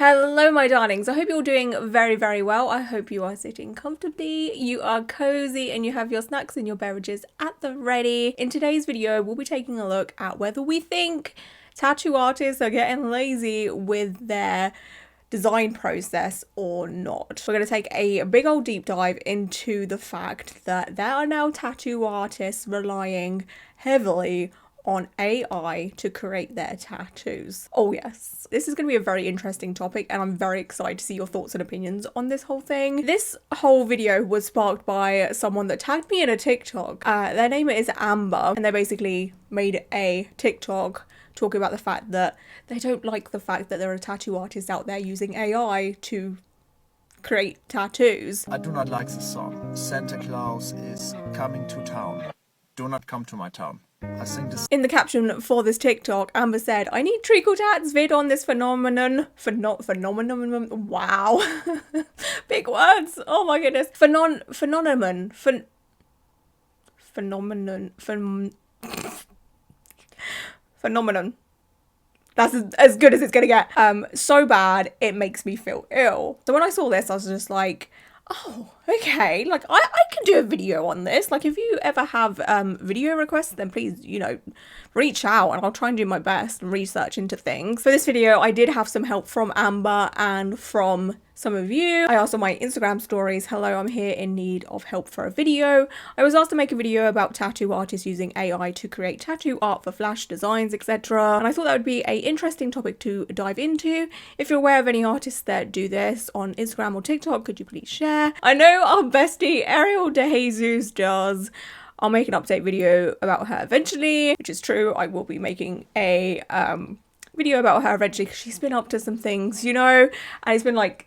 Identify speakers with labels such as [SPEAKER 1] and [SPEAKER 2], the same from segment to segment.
[SPEAKER 1] Hello my darlings, I hope you're doing very well. I hope you are sitting comfortably, you are cozy and you have your snacks and your beverages at the ready. In today's video we'll be taking a look at whether we think tattoo artists are getting lazy with their design process or not. We're going to take a big old deep dive into the fact that there are now tattoo artists relying heavily on AI to create their tattoos. Oh yes, this is going to be a very interesting topic and I'm very excited to see your thoughts and opinions on this whole thing. This whole video was sparked by someone that tagged me in a TikTok. Their name is Amber and they basically made a TikTok talking about the fact that they don't like the fact that there are tattoo artists out there using AI to create tattoos.
[SPEAKER 2] I do not like the song. Santa Claus is coming to town. Do not come to my town. I think this.
[SPEAKER 1] In the caption for this TikTok, Amber said, "I need treacletatts vid on this phenomenon." Phenomenon. Wow. Big words. Oh my goodness. Phenomenon. That's as good as it's gonna get. So bad it makes me feel ill. So when I saw this, I was just like, oh, okay, like I can do a video on this. Like if you ever have video requests, then please, reach out and I'll try and do my best and research into things. For this video, I did have some help from Amber and from some of you. I asked on my Instagram stories, hello, I'm here in need of help for a video. I was asked to make a video about tattoo artists using AI to create tattoo art for flash designs, etc. And I thought that would be an interesting topic to dive into. If you're aware of any artists that do this on Instagram or TikTok, could you please share? I know our bestie Ariel De Jesus does. I'll make an update video about her eventually, which is true. I will be making a video about her eventually because she's been up to some things, and it's been like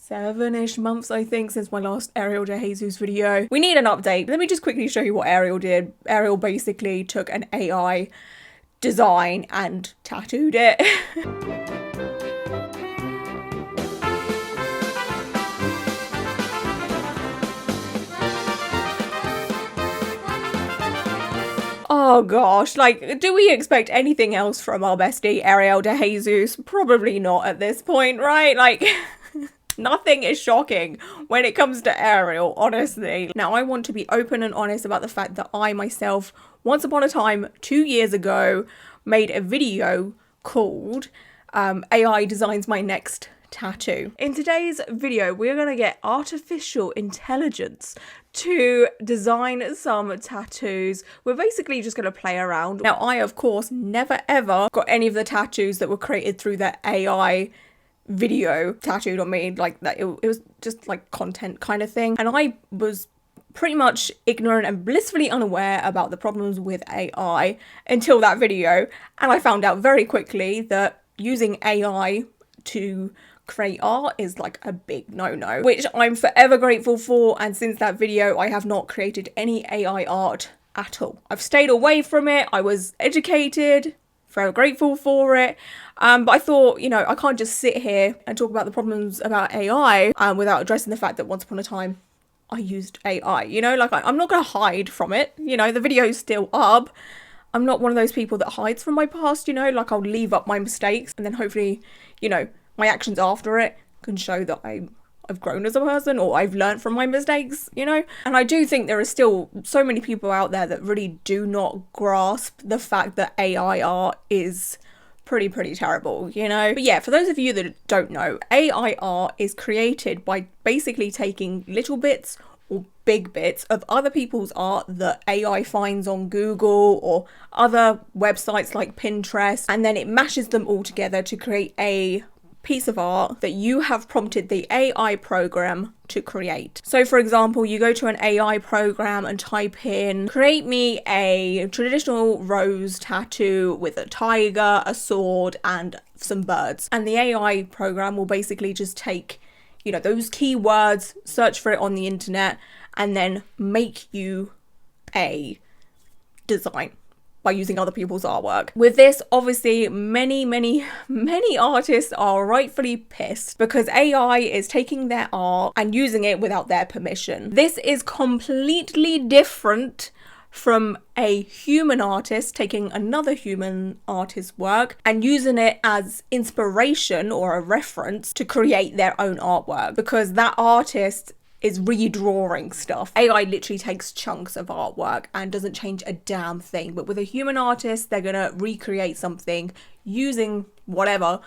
[SPEAKER 1] 7-ish months, I think, since my last Ariel De Jesus video. We need an update. Let me just quickly show you what Ariel did. Ariel basically took an AI design and tattooed it. Oh gosh, like, do we expect anything else from our bestie Ariel De Jesus? Probably not at this point, right? Like, nothing is shocking when it comes to Ariel, honestly. Now, I want to be open and honest about the fact that I myself, once upon a time, 2 years ago, made a video called AI Designs My Next Tattoo. In today's video, we're going to get artificial intelligence to design some tattoos. We're basically just going to play around. Now, I, of course, never ever got any of the tattoos that were created through the AI video tattooed on me like that. It was just like content kind of thing. And I was pretty much ignorant and blissfully unaware about the problems with AI until that video. And I found out very quickly that using AI to create art is like a big no-no, which I'm forever grateful for. And since that video, I have not created any AI art at all. I've stayed away from it. I was educated, very grateful for it. But I thought, I can't just sit here and talk about the problems about AI without addressing the fact that once upon a time I used AI, like I'm not going to hide from it. The video's still up. I'm not one of those people that hides from my past, like I'll leave up my mistakes and then hopefully, my actions after it can show that I've grown as a person or I've learned from my mistakes, And I do think there are still so many people out there that really do not grasp the fact that AI art is pretty terrible, But yeah, for those of you that don't know, AI art is created by basically taking little bits or big bits of other people's art that AI finds on Google or other websites like Pinterest, and then it mashes them all together to create a piece of art that you have prompted the AI program to create. So for example, you go to an AI program and type in, create me a traditional rose tattoo with a tiger, a sword, and some birds. And the AI program will basically just take, those keywords, search for it on the internet, and then make you a design by using other people's artwork. With this, obviously, many artists are rightfully pissed because AI is taking their art and using it without their permission. This is completely different from a human artist taking another human artist's work and using it as inspiration or a reference to create their own artwork, because that artist is redrawing stuff. AI literally takes chunks of artwork and doesn't change a damn thing. But with a human artist, they're gonna recreate something using whatever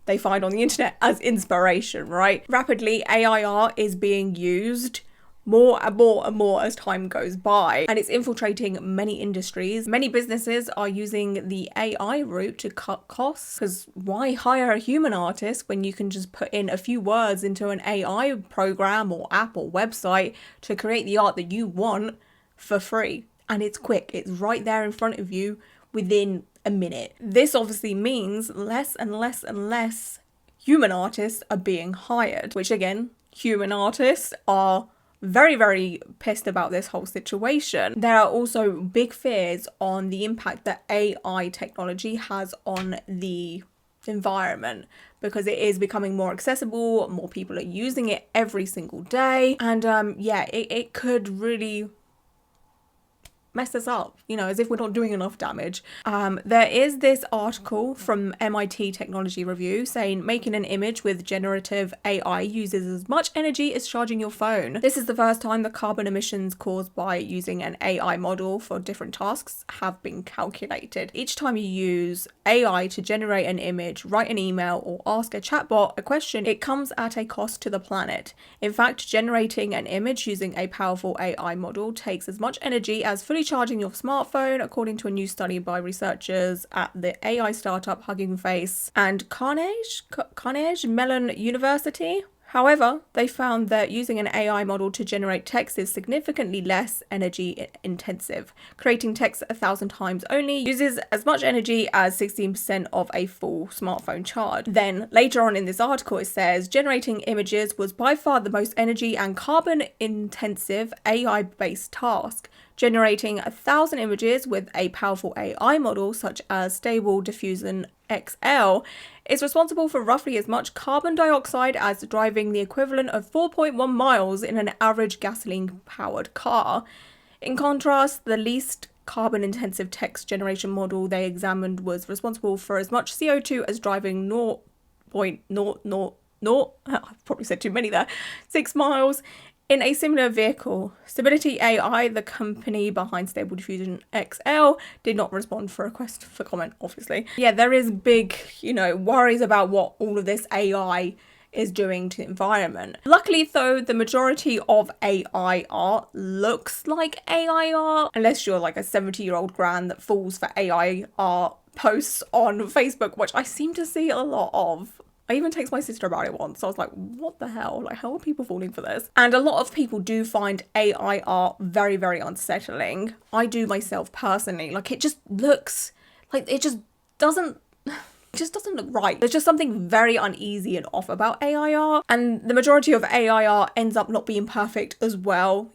[SPEAKER 1] they find on the internet as inspiration, right? Rapidly, AI art is being used more and more and more as time goes by, and it's infiltrating many industries. Many businesses are using the AI route to cut costs, because why hire a human artist when you can just put in a few words into an AI program or app or website to create the art that you want for free? And it's quick, it's right there in front of you within a minute. This obviously means less and less and less human artists are being hired, which again, human artists are very, very pissed about this whole situation. There are also big fears on the impact that AI technology has on the environment, because it is becoming more accessible, more people are using it every single day, and it could really mess us up, as if we're not doing enough damage. There is this article from MIT Technology Review saying making an image with generative AI uses as much energy as charging your phone. This is the first time the carbon emissions caused by using an AI model for different tasks have been calculated. Each time you use AI to generate an image, write an email, or ask a chatbot a question, it comes at a cost to the planet. In fact, generating an image using a powerful AI model takes as much energy as fully charging your smartphone, according to a new study by researchers at the AI startup Hugging Face and Carnegie Mellon University. However, they found that using an AI model to generate text is significantly less energy intensive. Creating text 1,000 times only uses as much energy as 16% of a full smartphone charge. Then later on in this article, it says generating images was by far the most energy and carbon intensive AI-based task. Generating 1,000 images with a powerful AI model such as Stable Diffusion XL is responsible for roughly as much carbon dioxide as driving the equivalent of 4.1 miles in an average gasoline-powered car. In contrast, the least carbon-intensive text generation model they examined was responsible for as much CO2 as driving 0.000, I've probably said too many there, 6 miles in a similar vehicle. Stability AI, the company behind Stable Diffusion XL, did not respond for a request for comment, obviously. Yeah, there is big, worries about what all of this AI is doing to the environment. Luckily, though, the majority of AI art looks like AI art, unless you're like a 70-year-old gran that falls for AI art posts on Facebook, which I seem to see a lot of. I even texted my sister about it once. I was like, what the hell? Like, how are people falling for this? And a lot of people do find AI art very, very unsettling. I do myself personally. Like, it just looks like it just doesn't look right. There's just something very uneasy and off about AI art. And the majority of AI art ends up not being perfect as well.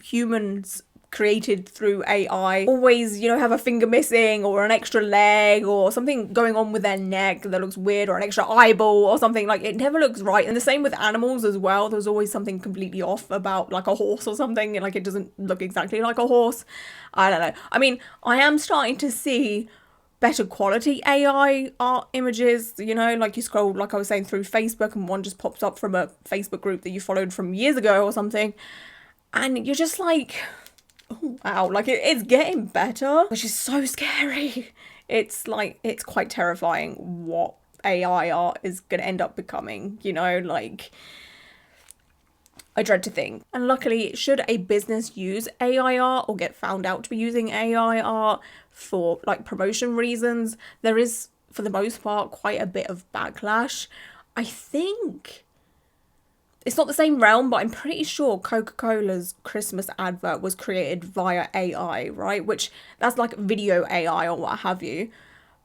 [SPEAKER 1] Humans created through AI always, have a finger missing or an extra leg or something going on with their neck that looks weird, or an extra eyeball or something. Like, it never looks right. And the same with animals as well. There's always something completely off about like a horse or something. Like, it doesn't look exactly like a horse. I don't know. I mean, I am starting to see better quality AI art images, like you scroll, like I was saying, through Facebook and one just pops up from a Facebook group that you followed from years ago or something. And you're just like, oh, wow, like it's getting better, which is so scary. It's quite terrifying what AI art is going to end up becoming, like, I dread to think. And luckily, should a business use AI art or get found out to be using AI art for like promotion reasons, there is, for the most part, quite a bit of backlash. I think it's not the same realm, but I'm pretty sure Coca-Cola's Christmas advert was created via AI, right? Which, that's like video AI or what have you.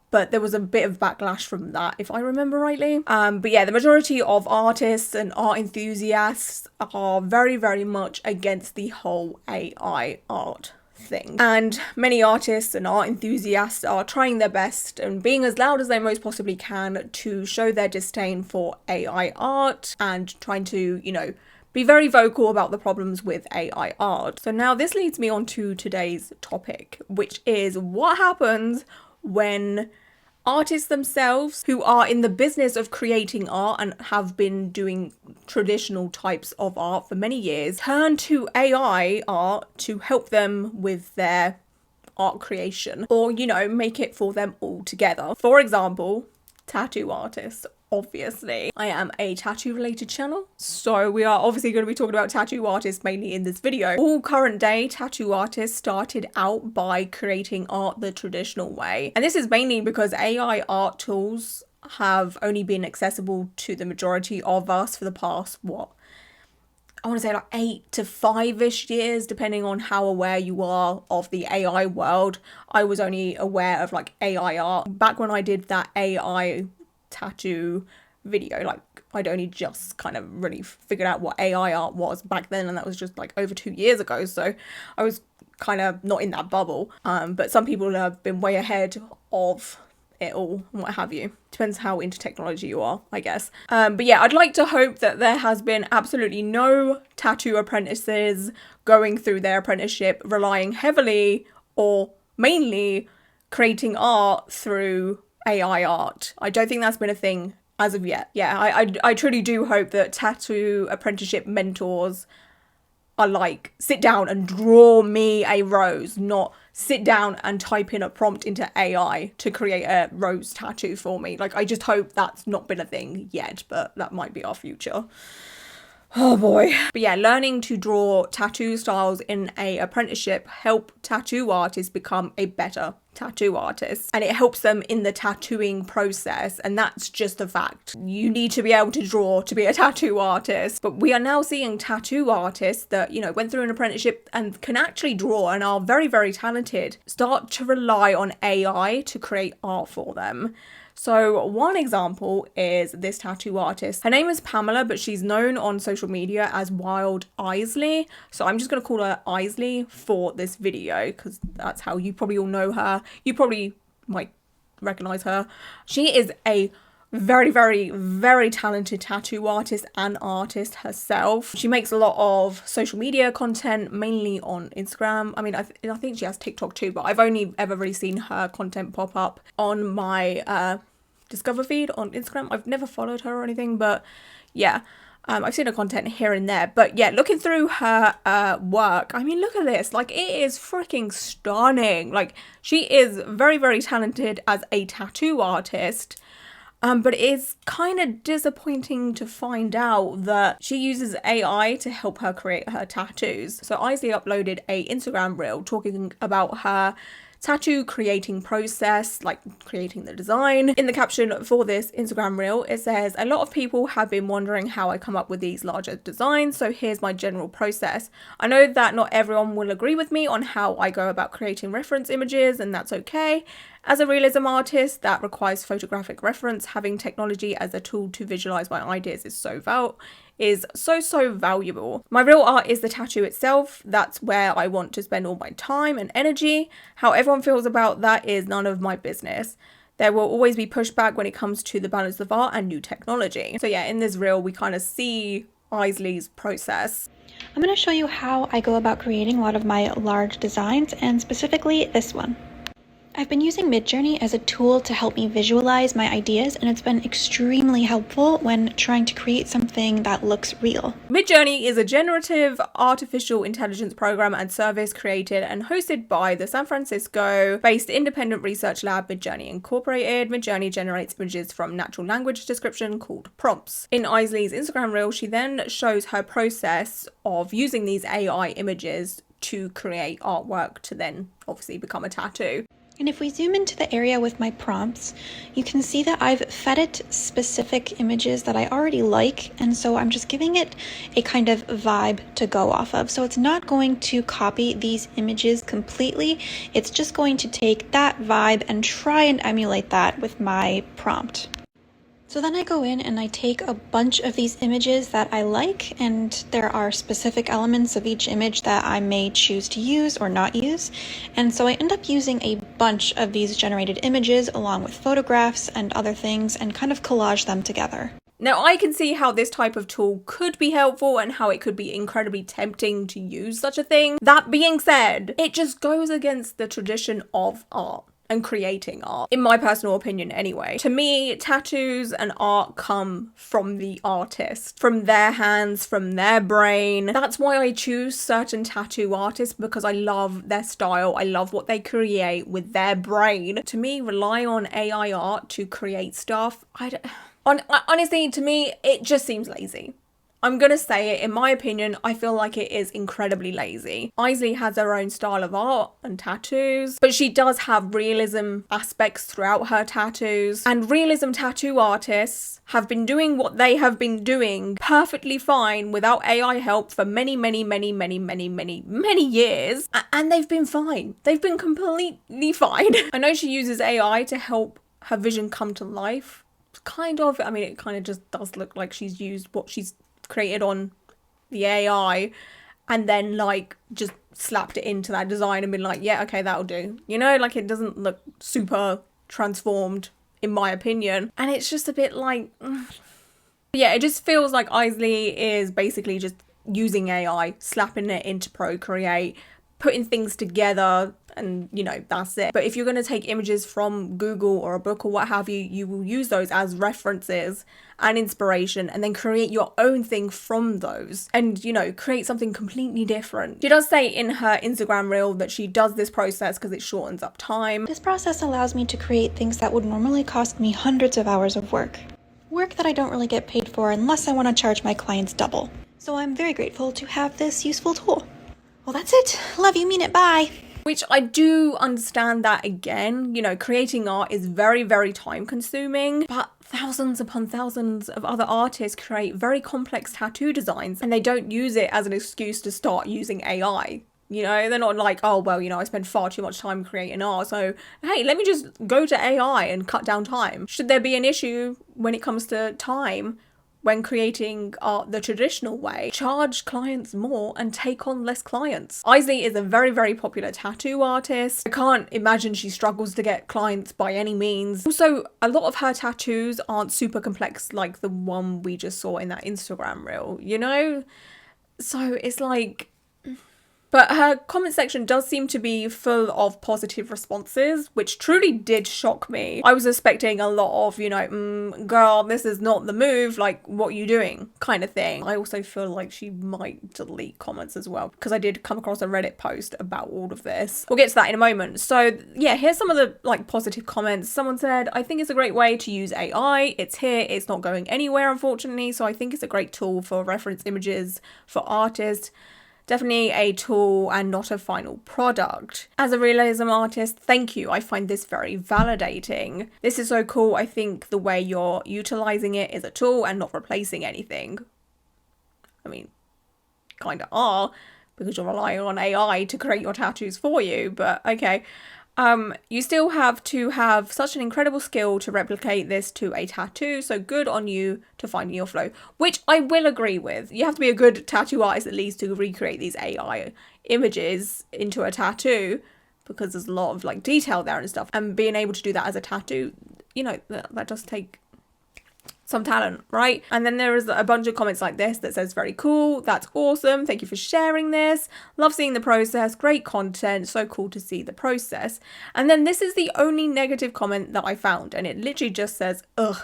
[SPEAKER 1] But there was a bit of backlash from that, if I remember rightly. But yeah, the majority of artists and art enthusiasts are very, very much against the whole AI art thing. And many artists and art enthusiasts are trying their best and being as loud as they most possibly can to show their disdain for AI art and trying to, be very vocal about the problems with AI art. So now this leads me on to today's topic, which is what happens when artists themselves, who are in the business of creating art and have been doing traditional types of art for many years, turn to AI art to help them with their art creation, or, you know, make it for them all together. For example, tattoo artists. Obviously, I am a tattoo related channel, so we are obviously going to be talking about tattoo artists mainly in this video. All current day tattoo artists started out by creating art the traditional way, and this is mainly because AI art tools have only been accessible to the majority of us for the past, I want to say like 8 to 5-ish years, depending on how aware you are of the AI world. I was only aware of like AI art back when I did that AI tattoo video. Like, I'd only just kind of really figured out what AI art was back then, and that was just like over 2 years ago, so I was kind of not in that bubble. But some people have been way ahead of it all and what have you. Depends how into technology you are, I guess. But yeah, I'd like to hope that there has been absolutely no tattoo apprentices going through their apprenticeship relying heavily or mainly creating art through AI art. I don't think that's been a thing as of yet. Yeah, I truly do hope that tattoo apprenticeship mentors are like, sit down and draw me a rose, not sit down and type in a prompt into AI to create a rose tattoo for me. Like, I just hope that's not been a thing yet, but that might be our future. Oh boy. But yeah, learning to draw tattoo styles in a apprenticeship help tattoo artists become a better tattoo artist, and it helps them in the tattooing process, and that's just a fact. You need to be able to draw to be a tattoo artist. But we are now seeing tattoo artists that, you know, went through an apprenticeship and can actually draw and are very, very talented, start to rely on AI to create art for them. So one example is this tattoo artist. Her name is Pamela, but she's known on social media as Wild Isley. So I'm just going to call her Isley for this video because that's how you probably all know her. You probably might recognize her. She is a very, very, very talented tattoo artist and artist herself. She makes a lot of social media content, mainly on Instagram. I mean, I think she has TikTok too, but I've only ever really seen her content pop up on my Discover feed on Instagram. I've never followed her or anything, but yeah, I've seen her content here and there. But yeah, looking through her work, I mean, look at this. Like, it is freaking stunning. Like, she is very, very talented as a tattoo artist. But it's kind of disappointing to find out that she uses AI to help her create her tattoos. So Isley uploaded a Instagram reel talking about her tattoo creating process, like creating the design. In the caption for this Instagram reel, it says, "A lot of people have been wondering how I come up with these larger designs, so here's my general process. I know that not everyone will agree with me on how I go about creating reference images, and that's okay. As a realism artist that requires photographic reference, having technology as a tool to visualize my ideas is so valuable. My real art is the tattoo itself. That's where I want to spend all my time and energy. How everyone feels about that is none of my business. There will always be pushback when it comes to the balance of art and new technology." So yeah, in this reel, we kind of see Isley's process.
[SPEAKER 3] I'm going to show you how I go about creating a lot of my large designs, and specifically this one. I've been using Midjourney as a tool to help me visualize my ideas, and it's been extremely helpful when trying to create something that looks real.
[SPEAKER 1] Midjourney is a generative artificial intelligence program and service created and hosted by the San Francisco-based independent research lab Midjourney Incorporated. Midjourney generates images from natural language description called prompts. In Isley's Instagram reel, she then shows her process of using these AI images to create artwork to then obviously become a tattoo.
[SPEAKER 3] And if we zoom into the area with my prompts, you can see that I've fed it specific images that I already like, and so I'm just giving it a kind of vibe to go off of. So it's not going to copy these images completely, it's just going to take that vibe and try and emulate that with my prompt. So then I go in and I take a bunch of these images that I like, and there are specific elements of each image that I may choose to use or not use. And so I end up using a bunch of these generated images along with photographs and other things and kind of collage them together.
[SPEAKER 1] Now, I can see how this type of tool could be helpful and how it could be incredibly tempting to use such a thing. That being said, it just goes against the tradition of art and creating art, in my personal opinion anyway. To me, tattoos and art come from the artist, from their hands, from their brain. That's why I choose certain tattoo artists, because I love their style. I love what they create with their brain. To me, rely on AI art to create stuff, honestly, to me, it just seems lazy. I'm gonna say it, in my opinion, I feel like it is incredibly lazy. Isley has her own style of art and tattoos, but she does have realism aspects throughout her tattoos. And realism tattoo artists have been doing what they have been doing perfectly fine without AI help for many years. And they've been fine. They've been completely fine. I know she uses AI to help her vision come to life. Kind of, I mean, it kind of just does look like she's used what she's created on the AI and then like just slapped it into that design and been like, yeah, okay, that'll do. You know, like it doesn't look super transformed in my opinion. And it's just a bit like, yeah, it just feels like Isley is basically just using AI, slapping it into Procreate, putting things together, and you know, that's it. But if you're going to take images from Google or a book or what have you, you will use those as references and inspiration and then create your own thing from those and, you know, create something completely different. She does say in her Instagram reel that she does this process because it shortens up time.
[SPEAKER 3] This process allows me to create things that would normally cost me hundreds of hours of work that I don't really get paid for unless I want to charge my clients double. So I'm very grateful to have this useful tool. Well, that's it. Love you, mean it, bye.
[SPEAKER 1] Which I do understand that, again, you know, creating art is very, very time consuming, but thousands upon thousands of other artists create very complex tattoo designs and they don't use it as an excuse to start using AI. You know, they're not like, oh, well, you know, I spend far too much time creating art, so hey, let me just go to AI and cut down time. Should there be an issue when it comes to time when creating art the traditional way? Charge clients more and take on less clients. Isley is a very, very popular tattoo artist. I can't imagine she struggles to get clients by any means. Also, a lot of her tattoos aren't super complex like the one we just saw in that Instagram reel, you know? So it's like... But her comment section does seem to be full of positive responses, which truly did shock me. I was expecting a lot of, you know, girl, this is not the move, like, what are you doing, kind of thing. I also feel like she might delete comments as well, because I did come across a Reddit post about all of this. We'll get to that in a moment. So yeah, here's some of the like positive comments. Someone said, I think it's a great way to use AI. It's here, it's not going anywhere, unfortunately. So I think it's a great tool for reference images for artists. Definitely a tool and not a final product. As a realism artist, thank you. I find this very validating. This is so cool. I think the way you're utilizing it is a tool and not replacing anything. I mean, kind of are, because you're relying on AI to create your tattoos for you, but okay. You still have to have such an incredible skill to replicate this to a tattoo, so good on you to finding your flow, which I will agree with. You have to be a good tattoo artist at least to recreate these AI images into a tattoo, because there's a lot of like detail there and stuff, and being able to do that as a tattoo, you know, that does take some talent, right? And then there is a bunch of comments like this that says, very cool, that's awesome, thank you for sharing this, love seeing the process, great content, so cool to see the process. And then this is the only negative comment that I found, and it literally just says, ugh.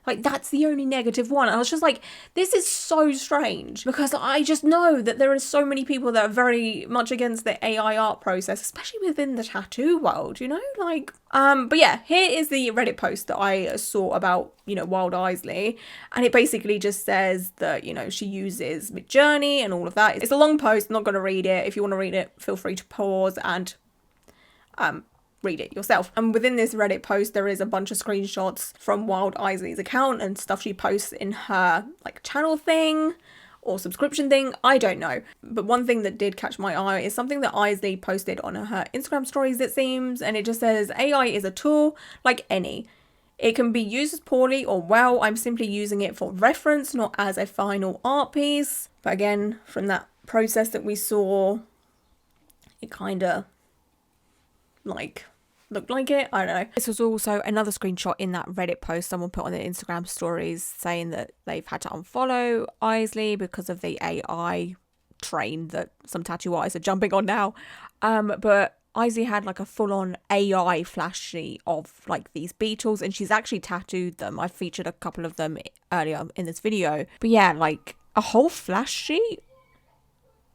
[SPEAKER 1] Like, that's the only negative one. I was just like, this is so strange, because I just know that there are so many people that are very much against the AI art process, especially within the tattoo world, you know, like, but yeah, here is the Reddit post that I saw about, you know, Wild Isley, and it basically just says that, you know, she uses Midjourney and all of that. It's a long post, I'm not going to read it. If you want to read it, feel free to pause and, read it yourself. And within this Reddit post, there is a bunch of screenshots from Wild Isley's account and stuff she posts in her like channel thing or subscription thing, I don't know. But one thing that did catch my eye is something that Isley posted on her Instagram stories, it seems, and it just says, AI is a tool like any. It can be used poorly or well. I'm simply using it for reference, not as a final art piece. But again, from that process that we saw, it kind of like looked like it. I don't know. This was also another screenshot in that Reddit post someone put on their Instagram stories saying that they've had to unfollow Isley because of the AI train that some tattoo artists are jumping on now. But Isley had like a full-on AI flash sheet of like these beetles, and she's actually tattooed them. I featured a couple of them earlier in this video. But yeah, like a whole flash sheet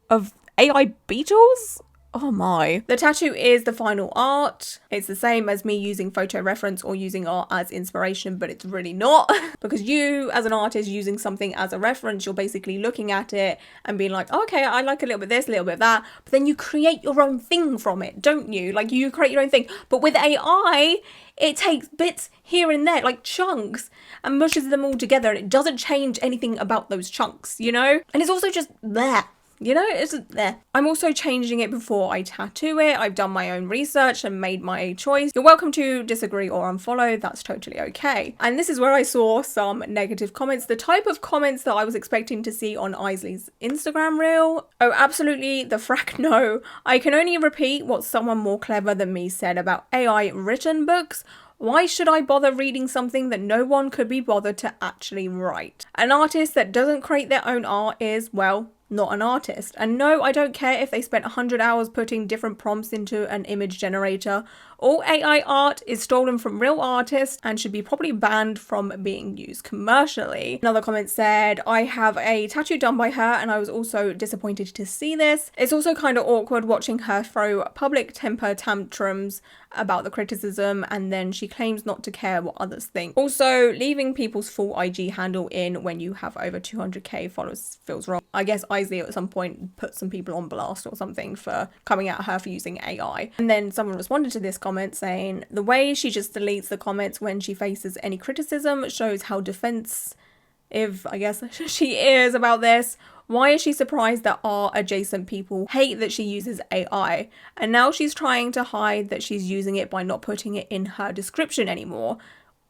[SPEAKER 1] of AI beetles? Oh my. The tattoo is the final art. It's the same as me using photo reference or using art as inspiration, but it's really not. Because you, as an artist, using something as a reference, you're basically looking at it and being like, oh, okay, I like a little bit of this, a little bit of that. But then you create your own thing from it, don't you? Like, you create your own thing. But with AI, it takes bits here and there, like chunks, and mushes them all together, and it doesn't change anything about those chunks, you know? And it's also just there. You know, it's there. I'm also changing it before I tattoo it. I've done my own research and made my choice. You're welcome to disagree or unfollow. That's totally okay. And this is where I saw some negative comments. The type of comments that I was expecting to see on Isley's Instagram reel. Oh, absolutely the frack no. I can only repeat what someone more clever than me said about AI written books. Why should I bother reading something that no one could be bothered to actually write? An artist that doesn't create their own art is, well, not an artist. And no, I don't care if they spent 100 hours putting different prompts into an image generator. All AI art is stolen from real artists and should be probably banned from being used commercially. Another comment said, I have a tattoo done by her and I was also disappointed to see this. It's also kind of awkward watching her throw public temper tantrums about the criticism and then she claims not to care what others think. Also, leaving people's full IG handle in when you have over 200k followers feels wrong. I guess Isley at some point put some people on blast or something for coming at her for using AI. And then someone responded to this comment saying, the way she just deletes the comments when she faces any criticism shows how defensive, I guess, she is about this. Why is she surprised that our adjacent people hate that she uses AI? And now she's trying to hide that she's using it by not putting it in her description anymore.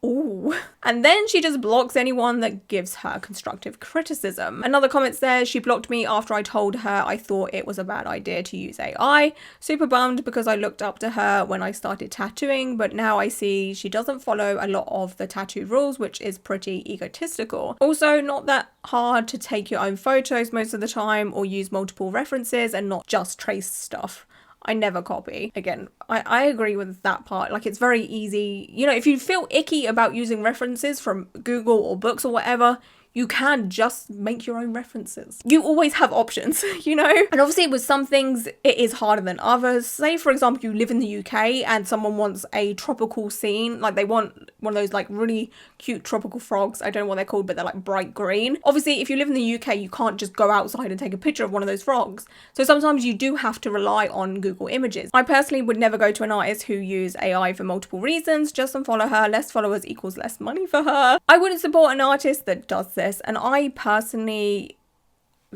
[SPEAKER 1] Ooh. And then she just blocks anyone that gives her constructive criticism. Another comment says, she blocked me after I told her I thought it was a bad idea to use AI. Super bummed because I looked up to her when I started tattooing, but now I see she doesn't follow a lot of the tattoo rules, which is pretty egotistical. Also, not that hard to take your own photos most of the time or use multiple references and not just trace stuff. I never copy. Again, I agree with that part. Like, it's very easy. You know, if you feel icky about using references from Google or books or whatever, you can just make your own references. You always have options, you know? And obviously with some things, it is harder than others. Say, for example, you live in the UK and someone wants a tropical scene. Like, they want one of those like really cute tropical frogs. I don't know what they're called, but they're like bright green. Obviously, if you live in the UK, you can't just go outside and take a picture of one of those frogs. So sometimes you do have to rely on Google Images. I personally would never go to an artist who use AI for multiple reasons. Just unfollow her. Less followers equals less money for her. I wouldn't support an artist that does this. And I personally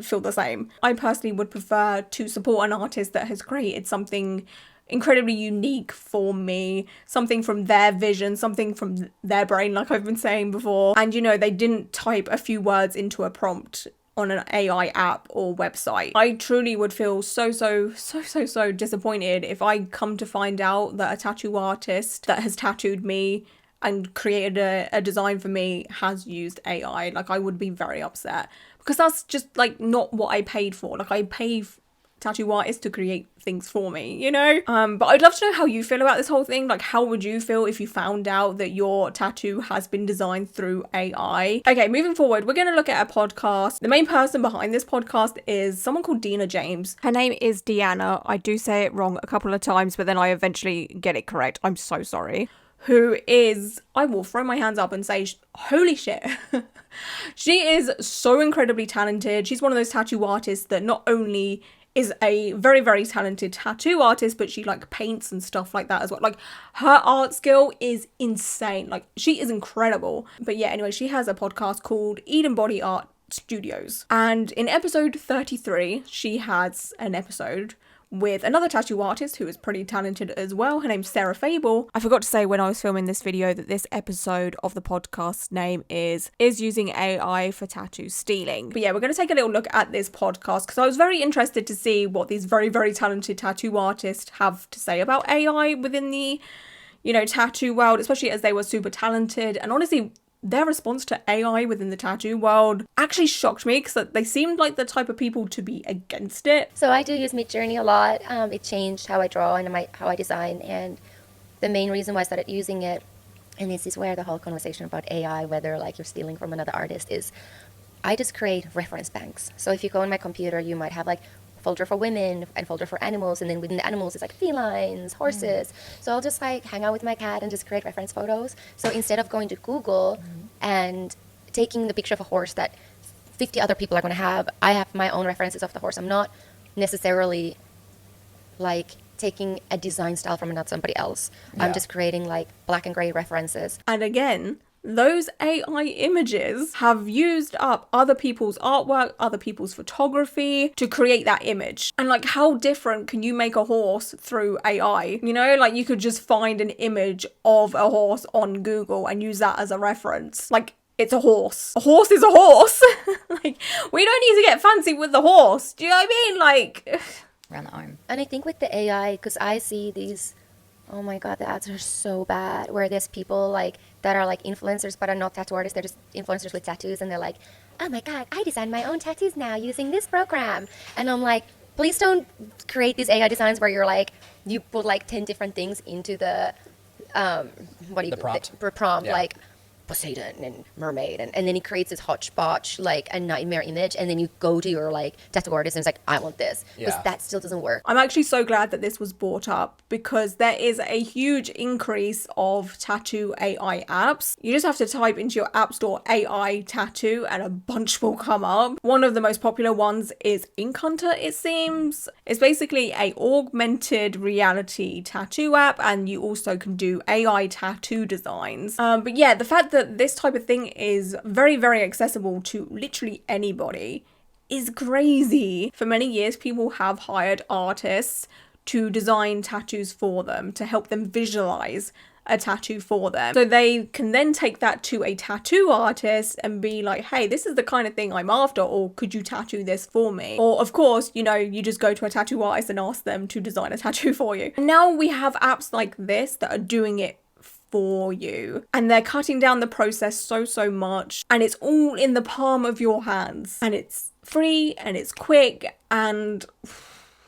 [SPEAKER 1] feel the same. I personally would prefer to support an artist that has created something incredibly unique for me, something from their vision, something from their brain, like I've been saying before. And you know, they didn't type a few words into a prompt on an AI app or website. I truly would feel so disappointed if I come to find out that a tattoo artist that has tattooed me and created a design for me has used AI. Like, I would be very upset because that's just like not what I paid for. Like, I pay tattoo artists to create things for me, you know? But I'd love to know how you feel about this whole thing. Like, how would you feel if you found out that your tattoo has been designed through AI? Okay, moving forward, we're going to look at a podcast. The main person behind this podcast is someone called Dina James. Her name is Deanna. I do say it wrong a couple of times, but then I eventually get it correct. I'm so sorry. Who is, I will throw my hands up and say, holy shit. She is so incredibly talented. She's one of those tattoo artists that not only is a very talented tattoo artist, but she like paints and stuff like that as well. Like, her art skill is insane. Like, she is incredible. But yeah, anyway, she has a podcast called Eden Body Art Studios. And in episode 33, she has an episode with another tattoo artist who is pretty talented as well. Her name's Sarah Fable. I forgot to say when I was filming this video that this episode of the podcast name is using AI for tattoo stealing. But yeah, we're going to take a little look at this podcast because I was very interested to see what these very talented tattoo artists have to say about AI within the you know, tattoo world, especially as they were super talented. And honestly, their response to AI within the tattoo world actually shocked me because they seemed like the type of people to be against it.
[SPEAKER 4] So I do use Midjourney a lot. It changed how I draw and how I design. And the main reason why I started using it, and this is where the whole conversation about AI, whether like you're stealing from another artist, is I just create reference banks. So if you go on my computer, you might have like folder for women and folder for animals, and then within the animals it's like felines, horses. So I'll just like hang out with my cat and just create reference photos. So instead of going to Google and taking the picture of a horse that 50 other people are going to have, I have my own references of the horse. I'm not necessarily like taking a design style from somebody else. I'm just creating like black and gray references.
[SPEAKER 1] And again, those AI images have used up other people's artwork, other people's photography to create that image. And like, how different can you make a horse through AI? You know, like you could just find an image of a horse on Google and use that as a reference. Like, it's a horse. A horse is a horse. Like, we don't need to get fancy with the horse. Do you know what I mean? Like,
[SPEAKER 5] around the arm.
[SPEAKER 4] And I think with the AI, because I see these, oh my God, the ads are so bad, where there's people like that are like influencers but are not tattoo artists. They're just influencers with tattoos, and they're like, oh my God, I design my own tattoos now using this program. And I'm like, please don't create these AI designs where you're like, you put like 10 different things into the prompt,
[SPEAKER 6] Yeah.
[SPEAKER 4] like Poseidon and mermaid, and then he creates this hodgepodge, like a nightmare image, and then you go to your like tattoo artist and it's like, I want this, because
[SPEAKER 6] Yeah.
[SPEAKER 4] that still doesn't work.
[SPEAKER 1] I'm actually so glad that this was brought up because there is a huge increase of tattoo AI apps. You just have to type into your app store AI tattoo and a bunch will come up. One of the most popular ones is Ink Hunter, it seems. It's basically a augmented reality tattoo app, and you also can do AI tattoo designs. But yeah, the fact that this type of thing is very, very accessible to literally anybody is crazy. For many years, people have hired artists to design tattoos for them, to help them visualize a tattoo for them. So they can then take that to a tattoo artist and be like, hey, this is the kind of thing I'm after, or could you tattoo this for me? Or of course, you know, you just go to a tattoo artist and ask them to design a tattoo for you. And now we have apps like this that are doing it for you, and they're cutting down the process so much, and it's all in the palm of your hands, and it's free and it's quick, and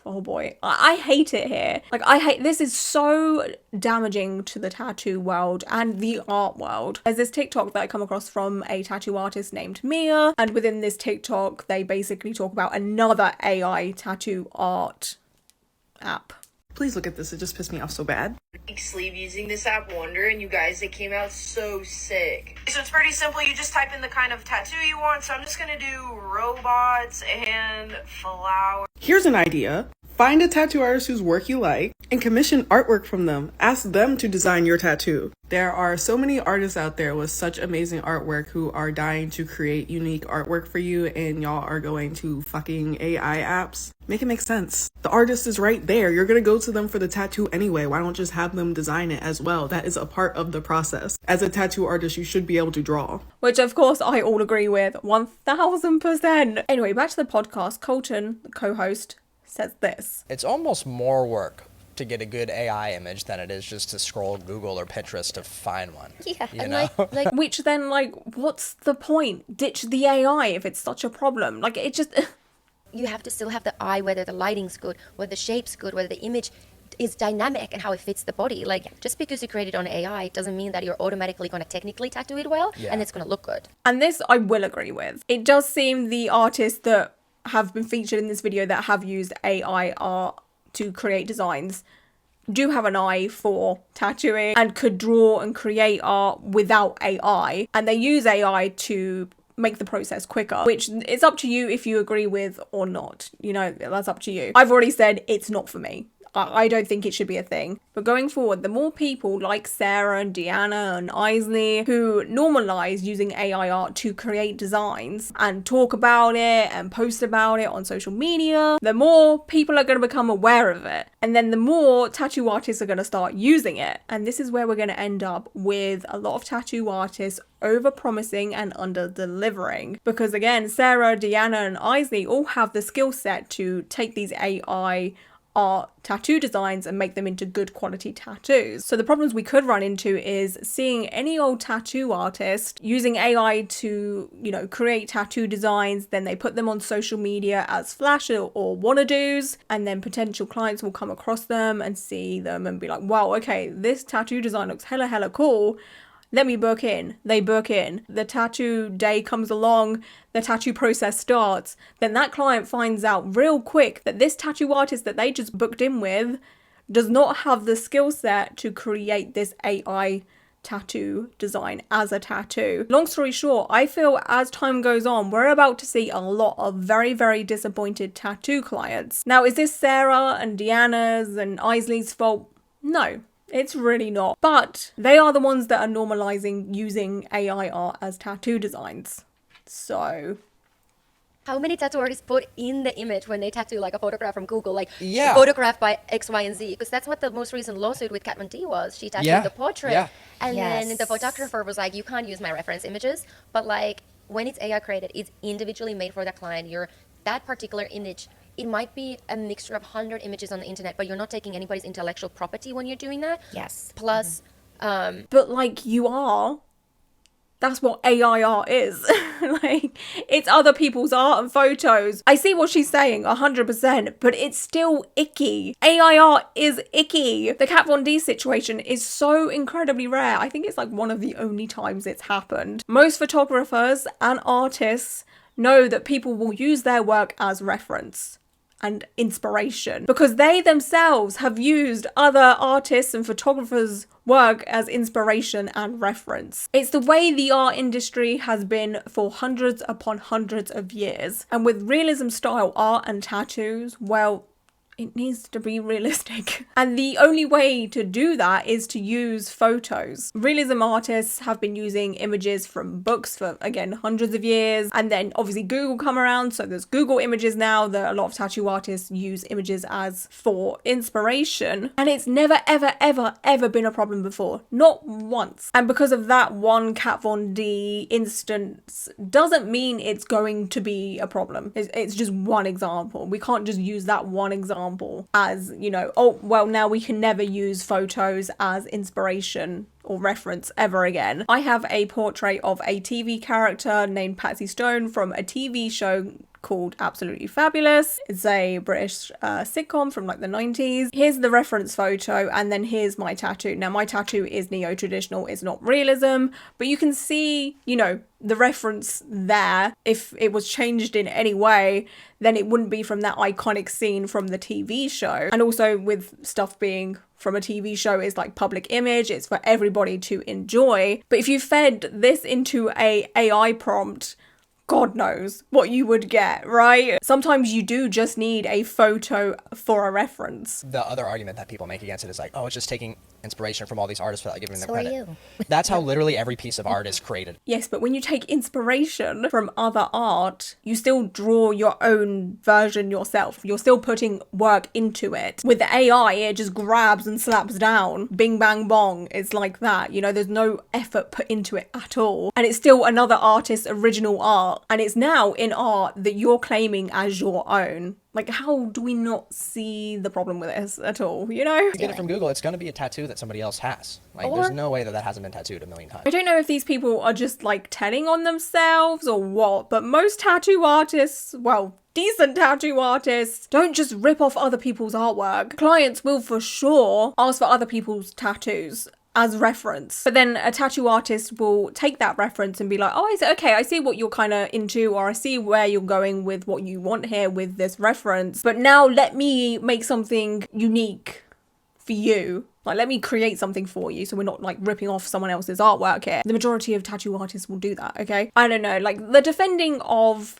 [SPEAKER 1] oh boy, I hate it here. Like, this is so damaging to the tattoo world and the art world. There's this TikTok that I come across from a tattoo artist named Mia, and within this TikTok they basically talk about another AI tattoo art app.
[SPEAKER 7] Please look at this, it just pissed me off so bad.
[SPEAKER 8] Sleeve using this app Wonder, and you guys, it came out so sick. So it's pretty simple. You just type in the kind of tattoo you want. So I'm just gonna do robots and flowers.
[SPEAKER 7] Here's an idea. Find a tattoo artist whose work you like and commission artwork from them. Ask them to design your tattoo. There are so many artists out there with such amazing artwork who are dying to create unique artwork for you, and y'all are going to fucking AI apps. Make it make sense. The artist is right there. You're gonna go to them for the tattoo anyway. Why don't just have them design it as well? That is a part of the process. As a tattoo artist, you should be able to draw.
[SPEAKER 1] Which of course I all agree with 1000%. Anyway, back to the podcast. Colton, the co-host, says this.
[SPEAKER 6] It's almost more work to get a good AI image than it is just to scroll Google or Pinterest to find one.
[SPEAKER 4] Yeah,
[SPEAKER 6] you
[SPEAKER 4] and
[SPEAKER 6] know?
[SPEAKER 4] like
[SPEAKER 1] Which then, like, what's the point? Ditch the AI if it's such a problem. Like, it just...
[SPEAKER 4] you have to still have the eye, whether the lighting's good, whether the shape's good, whether the image is dynamic and how it fits the body. Like, just because you create it on AI doesn't mean that you're automatically going to technically tattoo it well, and it's going to look good.
[SPEAKER 1] And this I will agree with. It does seem the artists that have been featured in this video that have used AI art to create designs do have an eye for tattooing and could draw and create art without AI. And they use AI to make the process quicker, which it's up to you if you agree with or not. You know, that's up to you. I've already said it's not for me. I don't think it should be a thing. But going forward, the more people like Sarah and Deanna and Isley who normalize using AI art to create designs and talk about it and post about it on social media, the more people are going to become aware of it. And then the more tattoo artists are going to start using it. And this is where we're going to end up with a lot of tattoo artists over-promising and under-delivering. Because again, Sarah, Deanna and Isley all have the skill set to take these AI art tattoo designs and make them into good quality tattoos. So the problems we could run into is seeing any old tattoo artist using AI to, you know, create tattoo designs, then they put them on social media as flash or wanna-dos, and then potential clients will come across them and see them and be like, wow, okay, this tattoo design looks hella cool. Let me book in. They book in. The tattoo day comes along, the tattoo process starts. Then that client finds out real quick that this tattoo artist that they just booked in with does not have the skill set to create this AI tattoo design as a tattoo. Long story short, I feel as time goes on, we're about to see a lot of very disappointed tattoo clients. Now, is this Sarah and Deanna's and Isley's fault? No. It's really not. But they are the ones that are normalizing using AI art as tattoo designs. So
[SPEAKER 4] How many tattoo artists put in the image when they tattoo like a photograph from Google, like
[SPEAKER 6] Yeah.
[SPEAKER 4] photographed by X, Y, and Z? Because that's what the most recent lawsuit with Kat Von D was. She tattooed
[SPEAKER 6] Yeah.
[SPEAKER 4] the portrait,
[SPEAKER 6] Yeah.
[SPEAKER 4] and then
[SPEAKER 5] Yes.
[SPEAKER 4] the photographer was like, "You can't use my reference images." But like when it's AI created, it's individually made for the client. That particular image. It might be a mixture of 100 images on the internet, but you're not taking anybody's intellectual property when you're doing that.
[SPEAKER 5] Yes.
[SPEAKER 4] Plus,
[SPEAKER 1] but like you are, that's what AI art is. Like, it's other people's art and photos. I see what she's saying 100%, but it's still icky. AI art is icky. The Kat Von D situation is so incredibly rare. I think it's like one of the only times it's happened. Most photographers and artists know that people will use their work as reference and inspiration because they themselves have used other artists and photographers' work as inspiration and reference. It's the way the art industry has been for hundreds upon hundreds of years. And with realism style art and tattoos, well, it needs to be realistic. And the only way to do that is to use photos. Realism artists have been using images from books for, again, hundreds of years. And then obviously Google come around. So there's Google images now that a lot of tattoo artists use images as for inspiration. And it's never, ever been a problem before. Not once. And because of that one Kat Von D instance doesn't mean it's going to be a problem. It's just one example. We can't just use that one example as, you know, oh, well, now we can never use photos as inspiration or reference ever again. I have a portrait of a TV character named Patsy Stone from a TV show called Absolutely Fabulous. It's a British sitcom from like the 90s. Here's the reference photo, and then here's my tattoo. Now my tattoo is neo-traditional, it's not realism, but you can see, you know, the reference there. If it was changed in any way, then it wouldn't be from that iconic scene from the TV show. And also with stuff being from a TV show is like public image, it's for everybody to enjoy. But if you fed this into a AI prompt, God knows what you would get, right? Sometimes you do just need a photo for a reference.
[SPEAKER 6] The other argument that people make against it is like, oh, it's just taking inspiration from all these artists without giving them
[SPEAKER 5] So are
[SPEAKER 6] credit.
[SPEAKER 5] you.
[SPEAKER 6] That's how literally every piece of art is created.
[SPEAKER 1] Yes, but when you take inspiration from other art, you still draw your own version yourself. You're still putting work into it. With the AI, it just grabs and slaps down. Bing, bang, bong. It's like that. You know, there's no effort put into it at all. And it's still another artist's original art. And it's now in art that you're claiming as your own. Like, how do we not see the problem with this at all, you know?
[SPEAKER 6] You get it from Google, it's going to be a tattoo that somebody else has. Like, there's no way that that hasn't been tattooed a million times.
[SPEAKER 1] I don't know if these people are just like telling on themselves or what, but most tattoo artists, well, decent tattoo artists, don't just rip off other people's artwork. Clients will for sure ask for other people's tattoos as reference. But then a tattoo artist will take that reference and be like, oh, is it okay? I see what you're kind of into, or I see where you're going with what you want here with this reference. But now let me make something unique for you. Like, let me create something for you so we're not like ripping off someone else's artwork here. The majority of tattoo artists will do that, okay? I don't know, like the defending of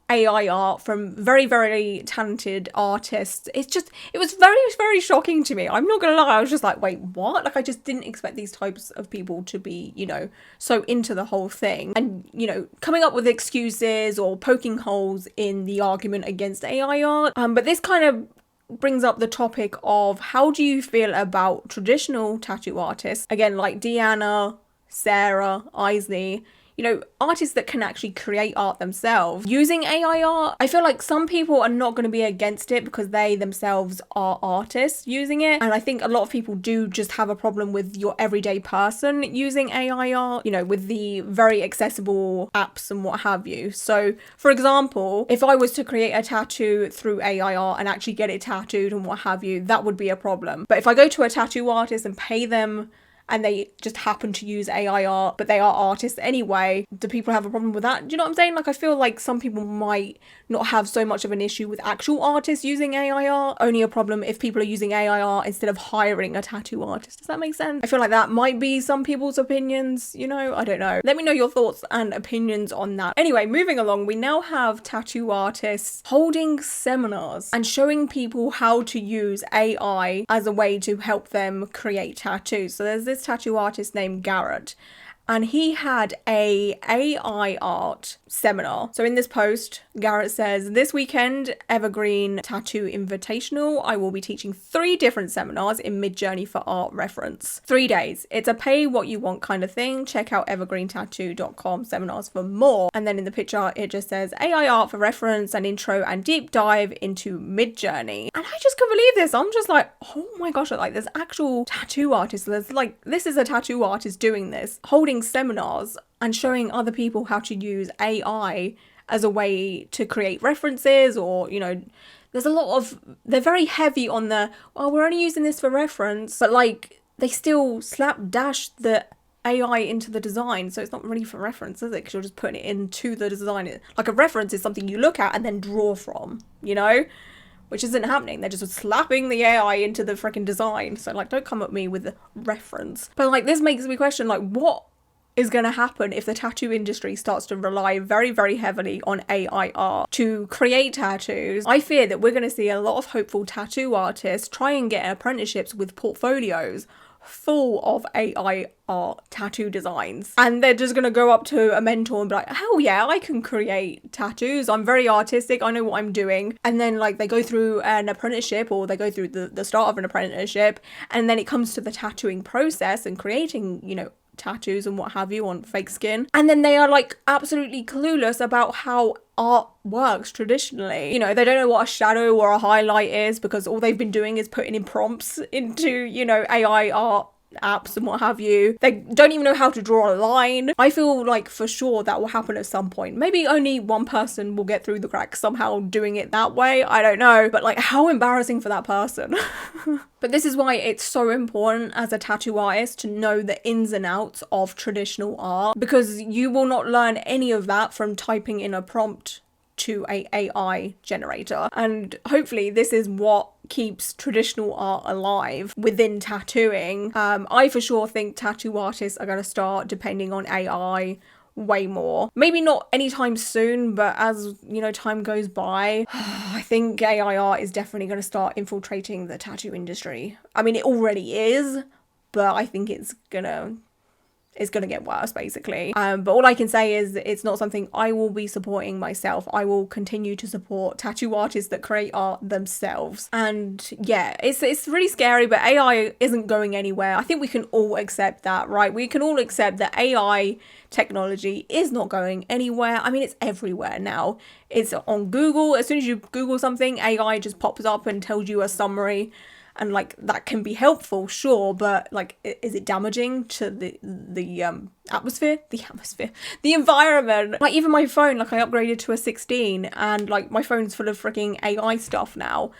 [SPEAKER 1] AI art from very talented artists, it was very shocking to me. I'm not gonna lie, I was just like, wait, what? Like, I just didn't expect these types of people to be, you know, so into the whole thing and, you know, coming up with excuses or poking holes in the argument against AI art. But this kind of brings up the topic of how do you feel about traditional tattoo artists, again, like Deanna, Sarah, Isley. you know, artists that can actually create art themselves using AI art. I feel like some people are not going to be against it because they themselves are artists using it. And I think a lot of people do just have a problem with your everyday person using AI art, you know, with the very accessible apps and what have you. So for example, if I was to create a tattoo through AI art and actually get it tattooed and what have you, that would be a problem. But if I go to a tattoo artist and pay them and they just happen to use AI art, but they are artists anyway, do people have a problem with that? Do you know what I'm saying? Like, I feel like some people might not have so much of an issue with actual artists using AI art, only a problem if people are using AI art instead of hiring a tattoo artist. Does that make sense? I feel like that might be some people's opinions, you know? I don't know. Let me know your thoughts and opinions on that. Anyway, moving along, we now have tattoo artists holding seminars and showing people how to use AI as a way to help them create tattoos. So there's this tattoo artist named Garrett, and he had a AI art seminar. So in this post, Garrett says, this weekend, Evergreen Tattoo Invitational, I will be teaching 3 different seminars in Midjourney for art reference. 3 days. It's a pay what you want kind of thing. Check out evergreentattoo.com seminars for more. And then in the picture, it just says AI art for reference, an intro and deep dive into Midjourney. And I just couldn't believe this. I'm just like, oh my gosh, like there's actual tattoo artists. There's like, this is a tattoo artist doing this, holding seminars and showing other people how to use AI as a way to create references, or, you know, there's a lot of, they're very heavy on the, well, we're only using this for reference, but like they still slapdash the AI into the design, so it's not really for reference, is it? Because you're just putting it into the design. Like a reference is something you look at and then draw from, you know? Which isn't happening. They're just slapping the AI into the freaking design. So like, don't come at me with the reference. But like, this makes me question, like, what is going to happen if the tattoo industry starts to rely very, very heavily on AI art to create tattoos? I fear that we're going to see a lot of hopeful tattoo artists try and get apprenticeships with portfolios full of AI art tattoo designs, and they're just gonna go up to a mentor and be like, hell yeah, I can create tattoos, I'm very artistic, I know what I'm doing. And then like they go through an apprenticeship, or they go through the start of an apprenticeship, and then it comes to the tattooing process and creating, you know, tattoos and what have you on fake skin, and then they are like absolutely clueless about how art works traditionally. You know, they don't know what a shadow or a highlight is because all they've been doing is putting in prompts into, you know, AI art apps and what have you. They don't even know how to draw a line. I feel like for sure that will happen at some point. Maybe only one person will get through the cracks somehow doing it that way. I don't know. But like, how embarrassing for that person. But this is why it's so important as a tattoo artist to know the ins and outs of traditional art, because you will not learn any of that from typing in a prompt to a AI generator. And hopefully this is what keeps traditional art alive within tattooing. I for sure think tattoo artists are going to start depending on AI way more. Maybe not anytime soon, but as, you know, time goes by, I think AI art is definitely going to start infiltrating the tattoo industry. I mean, it already is, but I think it's gonna get worse, basically. But all I can say is it's not something I will be supporting myself. I will continue to support tattoo artists that create art themselves. And yeah, it's really scary, but AI isn't going anywhere. I think we can all accept that, right? We can all accept that AI technology is not going anywhere. I mean, it's everywhere now. It's on Google. As soon as you Google something, AI just pops up and tells you a summary. And like, that can be helpful, sure, but like, is it damaging to the atmosphere? The environment? Like, even my phone, like I upgraded to a 16 and like my phone's full of freaking AI stuff now,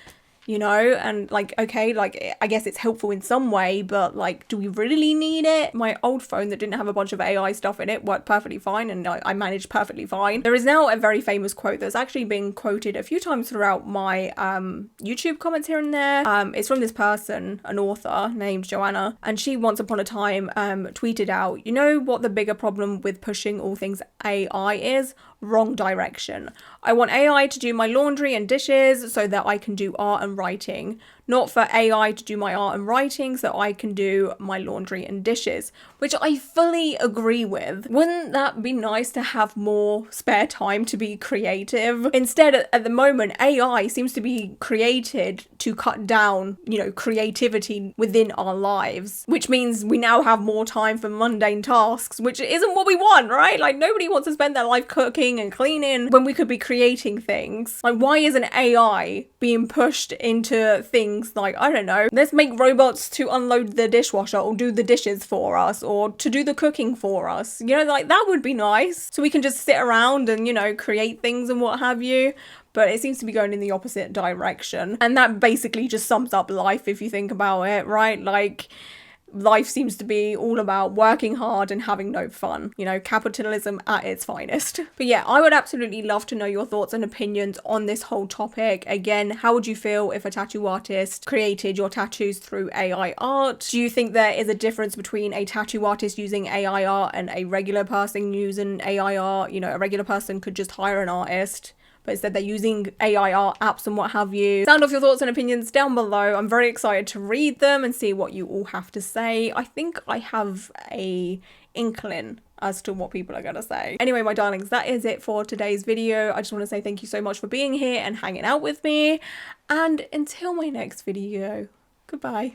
[SPEAKER 1] you know? And like, okay, like I guess it's helpful in some way, but like, do we really need it? My old phone that didn't have a bunch of AI stuff in it worked perfectly fine, and I managed perfectly fine. There is now a very famous quote that's actually been quoted a few times throughout my YouTube comments here and there. It's from this person, an author named Joanna, and she once upon a time tweeted out, you know what the bigger problem with pushing all things AI is? wrong direction. I want AI to do my laundry and dishes so that I can do art and writing, not for AI to do my art and writing so I can do my laundry and dishes, which I fully agree with. Wouldn't that be nice to have more spare time to be creative? Instead, at the moment, AI seems to be created to cut down, you know, creativity within our lives, which means we now have more time for mundane tasks, which isn't what we want, right? Like, nobody wants to spend their life cooking and cleaning when we could be creating things. Like, why isn't AI being pushed into things like, I don't know, let's make robots to unload the dishwasher or do the dishes for us or to do the cooking for us? You know, like, that would be nice. So we can just sit around and, you know, create things and what have you. But it seems to be going in the opposite direction. And that basically just sums up life if you think about it, right? Like, life seems to be all about working hard and having no fun. You know, capitalism at its finest. But yeah, I would absolutely love to know your thoughts and opinions on this whole topic. Again, how would you feel if a tattoo artist created your tattoos through AI art? Do you think there is a difference between a tattoo artist using AI art and a regular person using AI art? You know, a regular person could just hire an artist, but instead they're using AI art apps and what have you. Sound off your thoughts and opinions down below. I'm very excited to read them and see what you all have to say. I think I have a inkling as to what people are gonna say. Anyway, my darlings, that is it for today's video. I just want to say thank you so much for being here and hanging out with me. And until my next video, goodbye.